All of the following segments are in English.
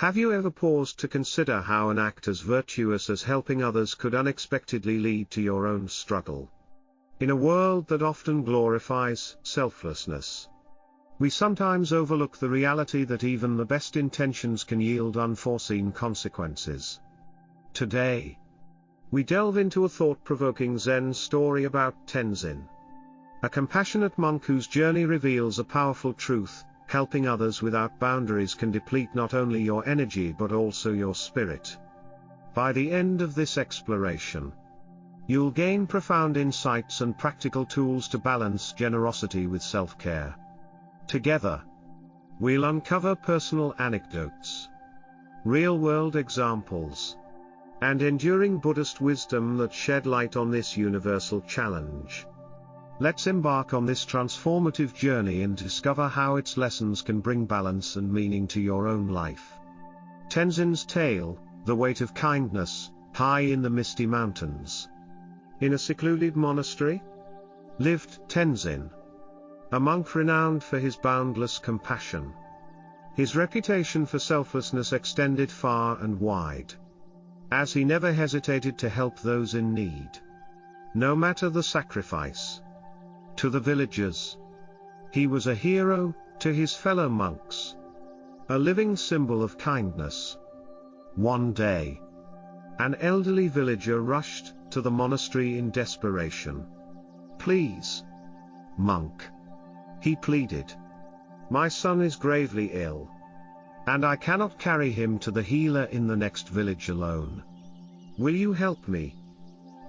Have you ever paused to consider how an act as virtuous as helping others could unexpectedly lead to your own struggle? In a world that often glorifies selflessness, we sometimes overlook the reality that even the best intentions can yield unforeseen consequences. Today, we delve into a thought-provoking Zen story about Tenzin, a compassionate monk whose journey reveals a powerful truth: helping others without boundaries can deplete not only your energy but also your spirit. By the end of this exploration, you'll gain profound insights and practical tools to balance generosity with self-care. Together, we'll uncover personal anecdotes, real-world examples, and enduring Buddhist wisdom that shed light on this universal challenge. Let's embark on this transformative journey and discover how its lessons can bring balance and meaning to your own life. Tenzin's tale, the weight of kindness, high in the misty mountains. In a secluded monastery lived Tenzin, a monk renowned for his boundless compassion. His reputation for selflessness extended far and wide, as he never hesitated to help those in need, no matter the sacrifice. To the villagers, he was a hero; to his fellow monks, a living symbol of kindness. One day, an elderly villager rushed to the monastery in desperation. "Please, monk," he pleaded. "My son is gravely ill, and I cannot carry him to the healer in the next village alone. Will you help me?"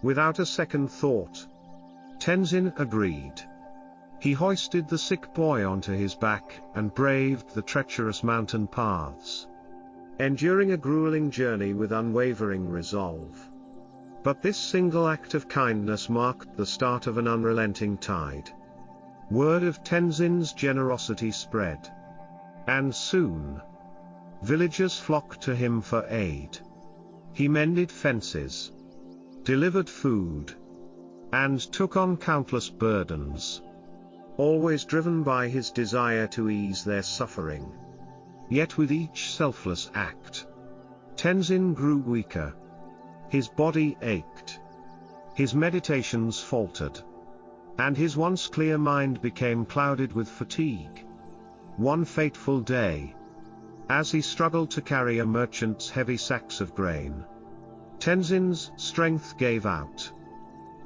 Without a second thought, Tenzin agreed. He hoisted the sick boy onto his back and braved the treacherous mountain paths, enduring a grueling journey with unwavering resolve. But this single act of kindness marked the start of an unrelenting tide. Word of Tenzin's generosity spread, and soon, villagers flocked to him for aid. He mended fences, delivered food, and took on countless burdens, always driven by his desire to ease their suffering. Yet with each selfless act, Tenzin grew weaker. His body ached, his meditations faltered, and his once clear mind became clouded with fatigue. One fateful day, as he struggled to carry a merchant's heavy sacks of grain, Tenzin's strength gave out,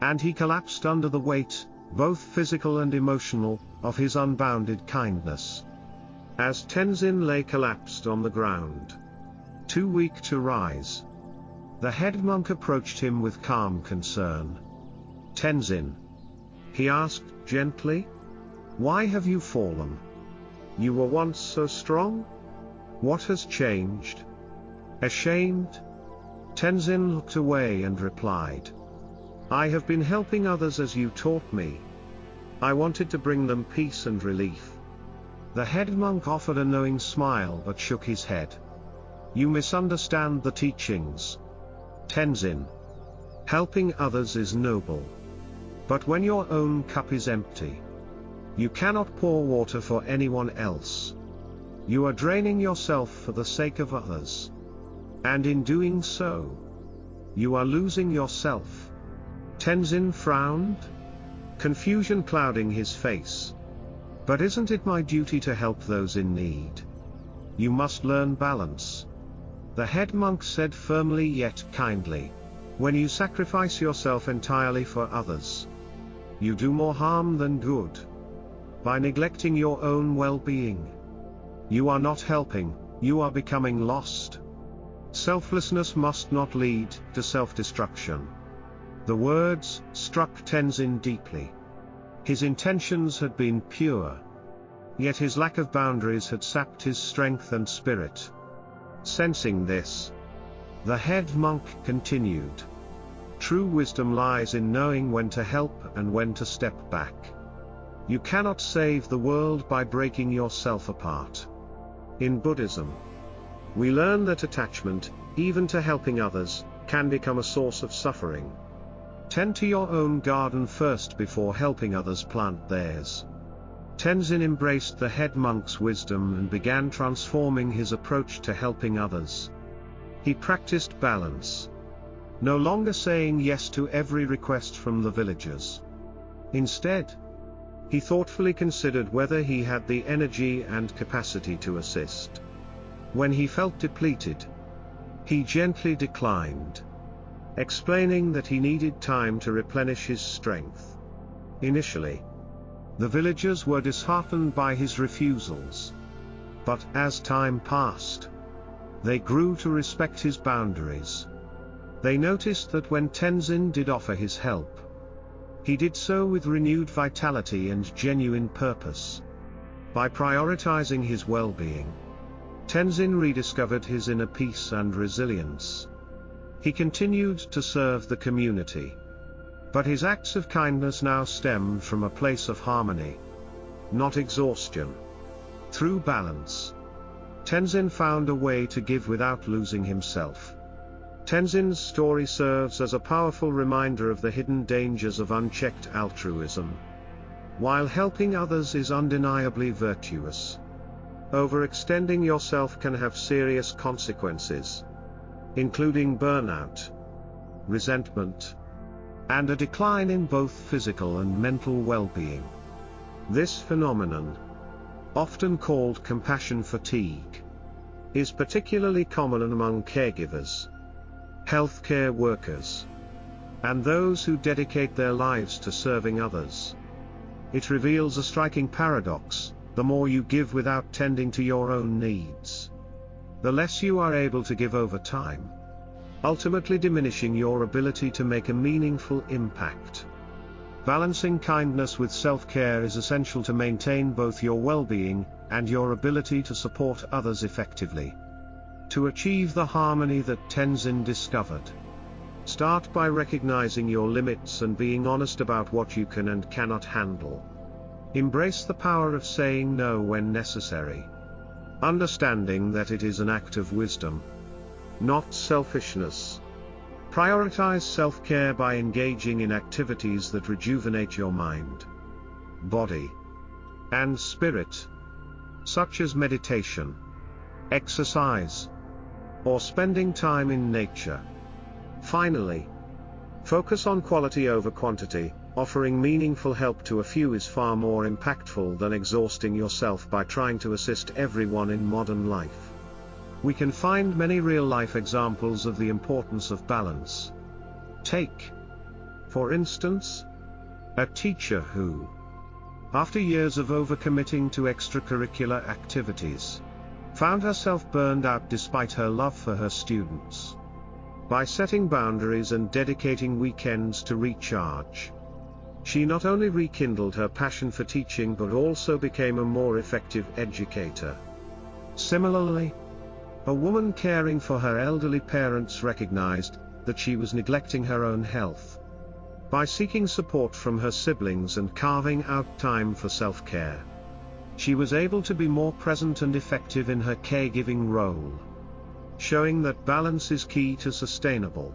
and he collapsed under the weight, both physical and emotional, of his unbounded kindness. As Tenzin lay collapsed on the ground, too weak to rise, the head monk approached him with calm concern. "Tenzin," he asked gently, "why have you fallen? You were once so strong. What has changed?" Ashamed, Tenzin looked away and replied, "I have been helping others as you taught me. I wanted to bring them peace and relief." The head monk offered a knowing smile but shook his head. "You misunderstand the teachings, Tenzin. Helping others is noble. But when your own cup is empty, you cannot pour water for anyone else. You are draining yourself for the sake of others. And in doing so, you are losing yourself." Tenzin frowned, confusion clouding his face. "But isn't it my duty to help those in need? You must learn balance," the head monk said firmly yet kindly. "When you sacrifice yourself entirely for others, you do more harm than good. By neglecting your own well-being, you are not helping, you are becoming lost. Selflessness must not lead to self-destruction." The words struck Tenzin deeply. His intentions had been pure, yet his lack of boundaries had sapped his strength and spirit. Sensing this, the head monk continued, "True wisdom lies in knowing when to help and when to step back. You cannot save the world by breaking yourself apart." In Buddhism, we learn that attachment, even to helping others, can become a source of suffering. Tend to your own garden first before helping others plant theirs. Tenzin embraced the head monk's wisdom and began transforming his approach to helping others. He practiced balance, no longer saying yes to every request from the villagers. Instead, he thoughtfully considered whether he had the energy and capacity to assist. When he felt depleted, he gently declined, explaining that he needed time to replenish his strength. Initially, the villagers were disheartened by his refusals. But as time passed, they grew to respect his boundaries. They noticed that when Tenzin did offer his help, he did so with renewed vitality and genuine purpose. By prioritizing his well-being, Tenzin rediscovered his inner peace and resilience. He continued to serve the community, but his acts of kindness now stemmed from a place of harmony, not exhaustion. Through balance, Tenzin found a way to give without losing himself. Tenzin's story serves as a powerful reminder of the hidden dangers of unchecked altruism. While helping others is undeniably virtuous, overextending yourself can have serious consequences, including burnout, resentment, and a decline in both physical and mental well-being. This phenomenon, often called compassion fatigue, is particularly common among caregivers, healthcare workers, and those who dedicate their lives to serving others. It reveals a striking paradox: the more you give without tending to your own needs, the less you are able to give over time, ultimately diminishing your ability to make a meaningful impact. Balancing kindness with self-care is essential to maintain both your well-being and your ability to support others effectively. To achieve the harmony that Tenzin discovered, start by recognizing your limits and being honest about what you can and cannot handle. Embrace the power of saying no when necessary, understanding that it is an act of wisdom, not selfishness. Prioritize self-care by engaging in activities that rejuvenate your mind, body, and spirit, such as meditation, exercise, or spending time in nature. Finally, focus on quality over quantity. Offering meaningful help to a few is far more impactful than exhausting yourself by trying to assist everyone in modern life. We can find many real-life examples of the importance of balance. Take, for instance, a teacher who, after years of overcommitting to extracurricular activities, found herself burned out despite her love for her students. By setting boundaries and dedicating weekends to recharge, she not only rekindled her passion for teaching but also became a more effective educator. Similarly, a woman caring for her elderly parents recognized that she was neglecting her own health. By seeking support from her siblings and carving out time for self-care, she was able to be more present and effective in her caregiving role, showing that balance is key to sustainable,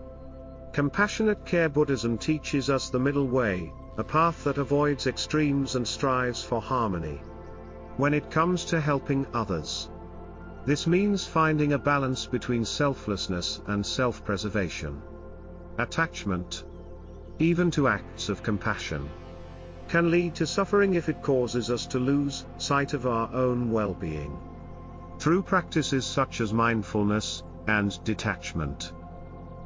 compassionate care. Buddhism teaches us the middle way, a path that avoids extremes and strives for harmony. When it comes to helping others, this means finding a balance between selflessness and self-preservation. Attachment, even to acts of compassion, can lead to suffering if it causes us to lose sight of our own well-being. Through practices such as mindfulness and detachment,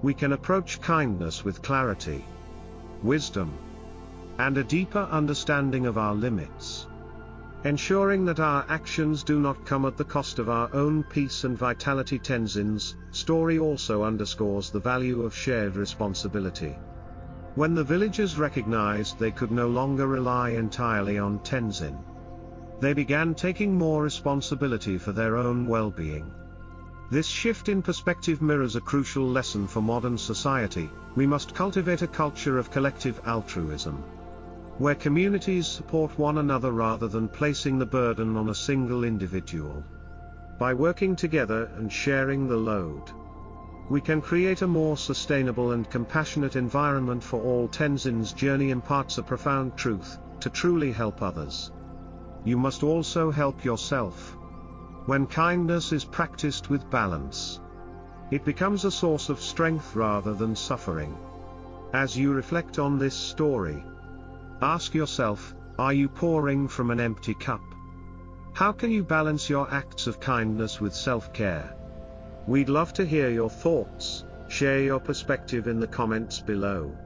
we can approach kindness with clarity, wisdom, and a deeper understanding of our limits, ensuring that our actions do not come at the cost of our own peace and vitality. Tenzin's story also underscores the value of shared responsibility. When the villagers recognized they could no longer rely entirely on Tenzin, they began taking more responsibility for their own well-being. This shift in perspective mirrors a crucial lesson for modern society. We must cultivate a culture of collective altruism, where communities support one another rather than placing the burden on a single individual. By working together and sharing the load, we can create a more sustainable and compassionate environment for all. Tenzin's journey imparts a profound truth: to truly help others, you must also help yourself. When kindness is practiced with balance, it becomes a source of strength rather than suffering. As you reflect on this story, ask yourself, are you pouring from an empty cup? How can you balance your acts of kindness with self-care? We'd love to hear your thoughts. Share your perspective in the comments below.